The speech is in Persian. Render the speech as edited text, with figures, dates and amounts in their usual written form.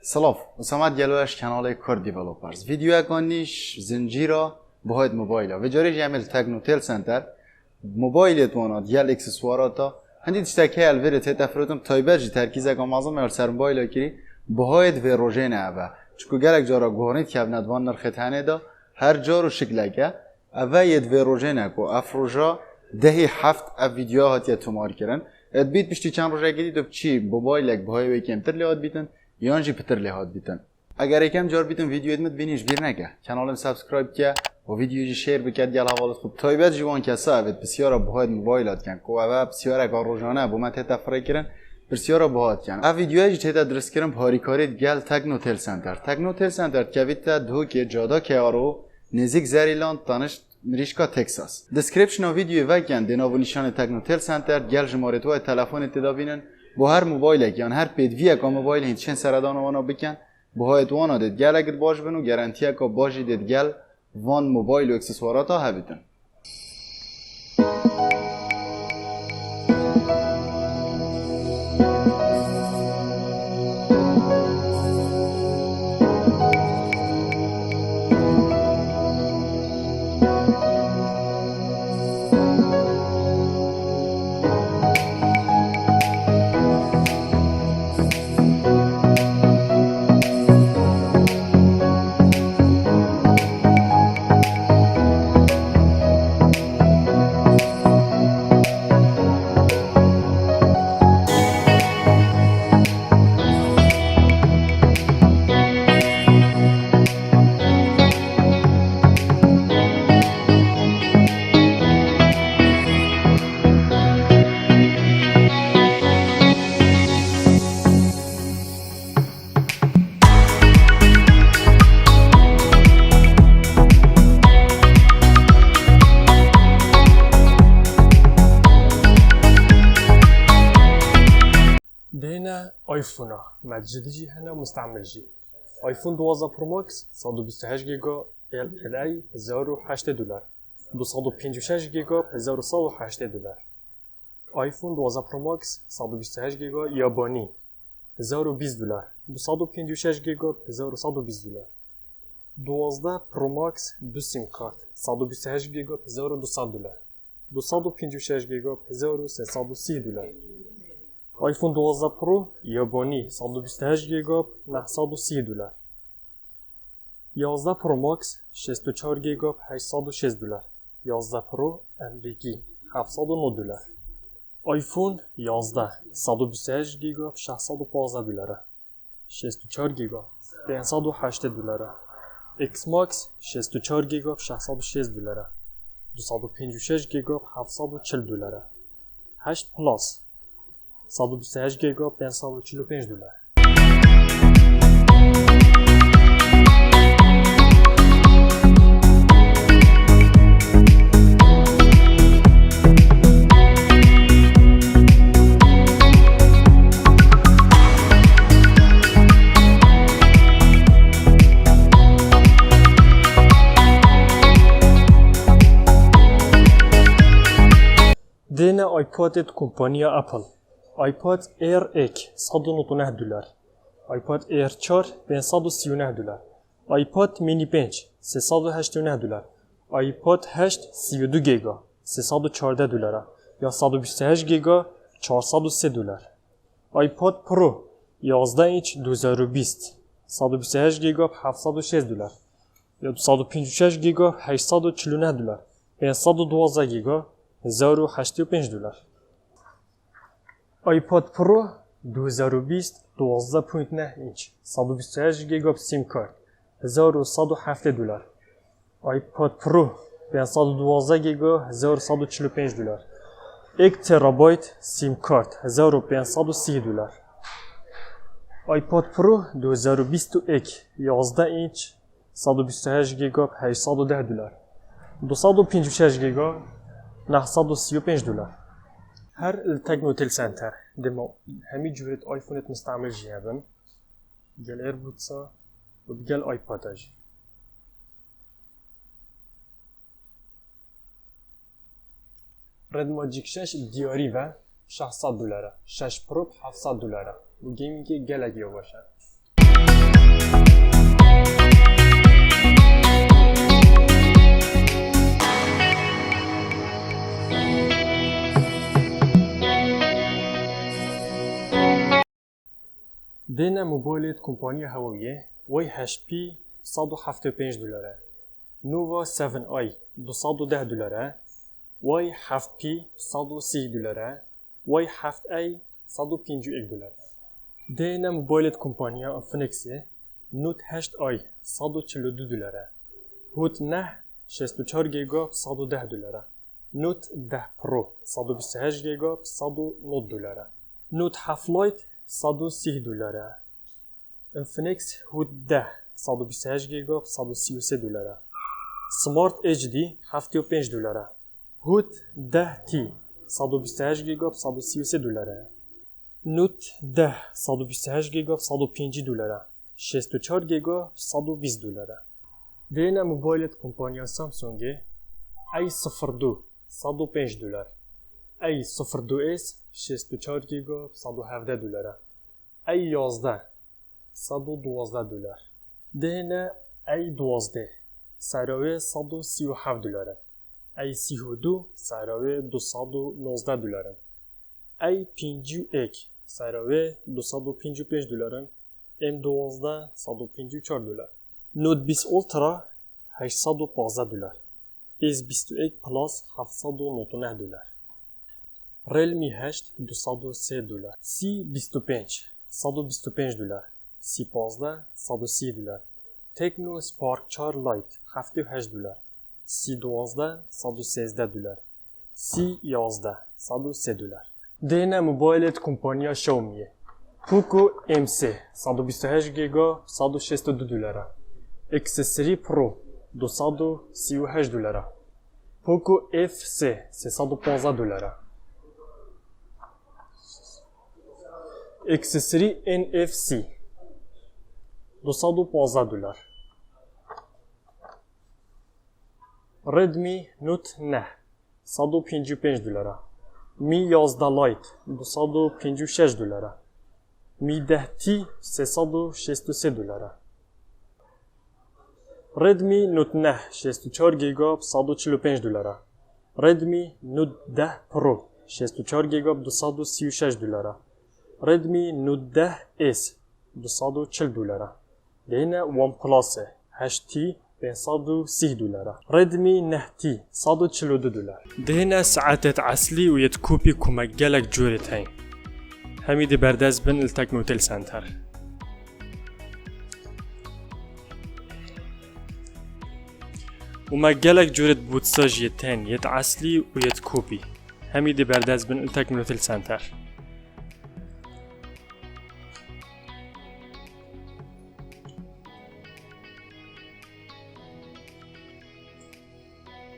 سلاف اسامت گلوش کانال کار دیولپرز ویدیو اکانیش زنجیرا بهاید موبایل و جاریش یعمل تکنوتل سنتر موبایل توانات یل اکسسواراتا هندی تشتکی الوری تفرودم تایبرجی ترکیز اکام معظم ال سر موبایل کری بهاید و روزانه اوه چون گرگ جارا گوهرید که ندوان نرختانه دا هر جارو شکلگه اوه ید و روزانه کو افروجا دهی هفت اف ویدیو هاتیه تومار کردن ادبیت بشتی چند روزه گیری تو چی موبایل یک بهای کمتر لیاد بیتن یانجی پتر لیاد بیتن اگر یکم جار بیتن ویدیو ادمت بینیش بیر نگه کانالم سابسکرایب که و ویدیوی شیر بکرد گل حوالت خوب تایبت جوان کسا اوید بسیارا بهاید موبایلات کن که اوه بسیارا کار روزانه با من تیتا فرای کرن بسیارا بهاد کن او ویدیوی تیتا درست کردم هاری کارید گل تکنوتل سنتر که ویتا دو که جادا که آرو نزدیک زریلاند تانش مریشکا تکساس دسکریپشن ویدیو وگن دینا و نشان تکنوتل سنتر گل جماره تو تلفن تدا بینن با هر موبایل یان هر پدوی کا موبایل هیچ سردان وانا بکن بهاید وانا دید گل اگر باش بنو گارانتی کا باجی دید گل وان موبایل و اکسسوارات ها هبیتن دينا ايفونا متجديجي هنا مستعمل جي ايفون 12 برو ماكس 128 جيجا ال اي $1008 256 جيجا $1108 ايفون 12 برو ماكس 128 جيجا ياباني $1020 256 جيجا $1120 12 برو ماكس دو سيم كارت 128 جيجا $1200 256 جيجا $1330 ايفون 12 برو ياباني 128 جيجا $930 11 برو ماكس 64 جيجا $806 11 برو امريكي $709 ايفون 11 128 جيجا $615 64 جيجا $508 اكس ماكس 64 جيجا $606 256 جيجا $740 8 بلس 128 جيجا $545 دينا ايباد كومبانيا ابل ايباد اير اك $109 ايباد اير 4 $539 ايباد ميني بنچ $389 ايباد 8 32 جيجا $314 یا 128 جيجا $403 ايباد برو 11 اینچ 2020 128 جيجا $706 یا 256 جيجا $849 512 جيجا $1085 ايباد برو 2020 12.9 اینچ 128 جيجا سیم کارت $1170 ايباد برو 512 جيجا $1145 1 ترابایت سیم کارت $1530 ايباد برو 2021 11 اینچ 128 جيجا $810 256 جيجا $935 هر التكنوتل سنتر دما همي جورت ايفونت مستعمل جيابن جل ايربودسا وبجل ايباداج رد ماجيك شاش دياري و $600 6 برو $700 و گیمینگ گلگی باشن دينا موبايلات كومبانيا هواوية وي هاش بي $175 نوفا 7 اي $210 وي هاف بي $106 وي هاف اي $151 دينا موبايلات كومبانيا فينيكسي نوت هاشت اي $142 هوت نه 64 جيجا $110 نوت 10 برو 128 جيجا $109 نوت هاف لايت $106 انفينكس هوت 10 128 جيجا $133 سمارت اتش دي $75 هوت 10 تي 128 جيجا $133 نوت 10 128 جيجا $150 64 جيجا $120 دينا موبايلات كومبانيا سامسونج اي 02 $105 اي 02 اس 64 جيجا $117 اي 11 $112 دهنا اي 12 سعره $137 اي 32 سعره $219 اي 51 سعره $255 ام 12 $154 نوت 20 اولترا $815 اس 28 بلس $799 ريلمي 8 $206 سي 25 $125 سي 15 $106 تكنو سبارك چار لايت $78 سي 12 $116 سي 11 $103 دينا موبايلات كومبانيا شاومي بوكو ام سي 128 جيجا $162 اكس 3 برو $238 بوكو اف سي $615 اكس 3 ان اف سي $215 ريدمي نوت نه $155 می 11 لایت $256 می 10 تی $363 ردمی نوت نه 64 گیگا $145 ردمی نوت 10 پرو 64 گیگا $236 ردمی نوت 10 اس $240 دهنا وان پلاس 8 تی $530 ردمی نه تی $142 دهنا ساعتت عسلی و یت کوپی کمگلک جورت هین همید بردز بن التکنوتل سنتر وما جالك جورة بوتساج يتين يت عسلي ويت كوبي هميدي برداز بن التكنوتل سنتر